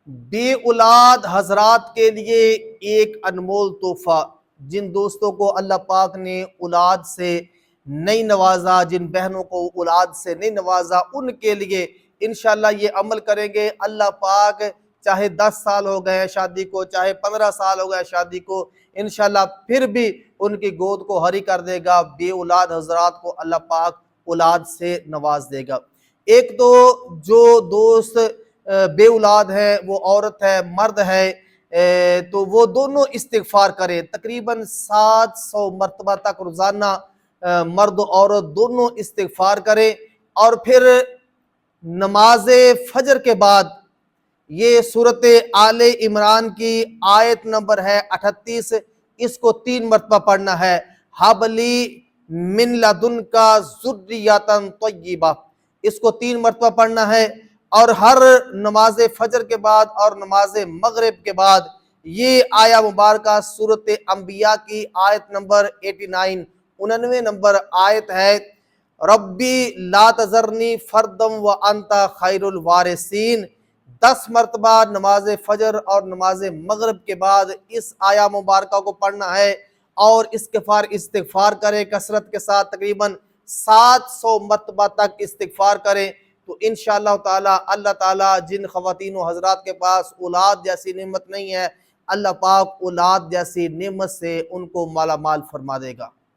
بے اولاد حضرات کے لیے ایک انمول تحفہ، جن دوستوں کو اللہ پاک نے اولاد سے نہیں نوازا، جن بہنوں کو اولاد سے نہیں نوازا، ان کے لیے انشاءاللہ یہ عمل کریں گے، اللہ پاک چاہے 10 سال ہو گئے شادی کو، چاہے 15 سال ہو گئے شادی کو، انشاءاللہ پھر بھی ان کی گود کو ہری کر دے گا۔ بے اولاد حضرات کو اللہ پاک اولاد سے نواز دے گا۔ ایک تو جو دوست بے اولاد ہے، وہ عورت ہے، مرد ہے، تو وہ دونوں استغفار کریں، تقریباً 700 مرتبہ تک روزانہ مرد و عورت دونوں استغفار کریں، اور پھر نماز فجر کے بعد یہ سورۃ آل عمران کی آیت نمبر ہے 38، اس کو 3 مرتبہ پڑھنا ہے۔ ہَبْ لِی مِن لَدُنْکَ ذُرِّیَّۃً طَیِّبَۃً، اس کو 3 مرتبہ پڑھنا ہے، اور ہر نماز فجر کے بعد اور نماز مغرب کے بعد یہ آیہ مبارکہ سورۃ انبیاء کی آیت نمبر 89، 99 نمبر آیت ہے، ربی لا تذرنی فردم وانت خیر الوارثین، 10 مرتبہ نماز فجر اور نماز مغرب کے بعد اس آیہ مبارکہ کو پڑھنا ہے، اور استغفار کریں کثرت کے ساتھ، تقریباً 700 مرتبہ تک استغفار کریں، تو انشاءاللہ تعالی اللہ تعالیٰ جن خواتین و حضرات کے پاس اولاد جیسی نعمت نہیں ہے، اللہ پاک اولاد جیسی نعمت سے ان کو مالا مال فرما دے گا۔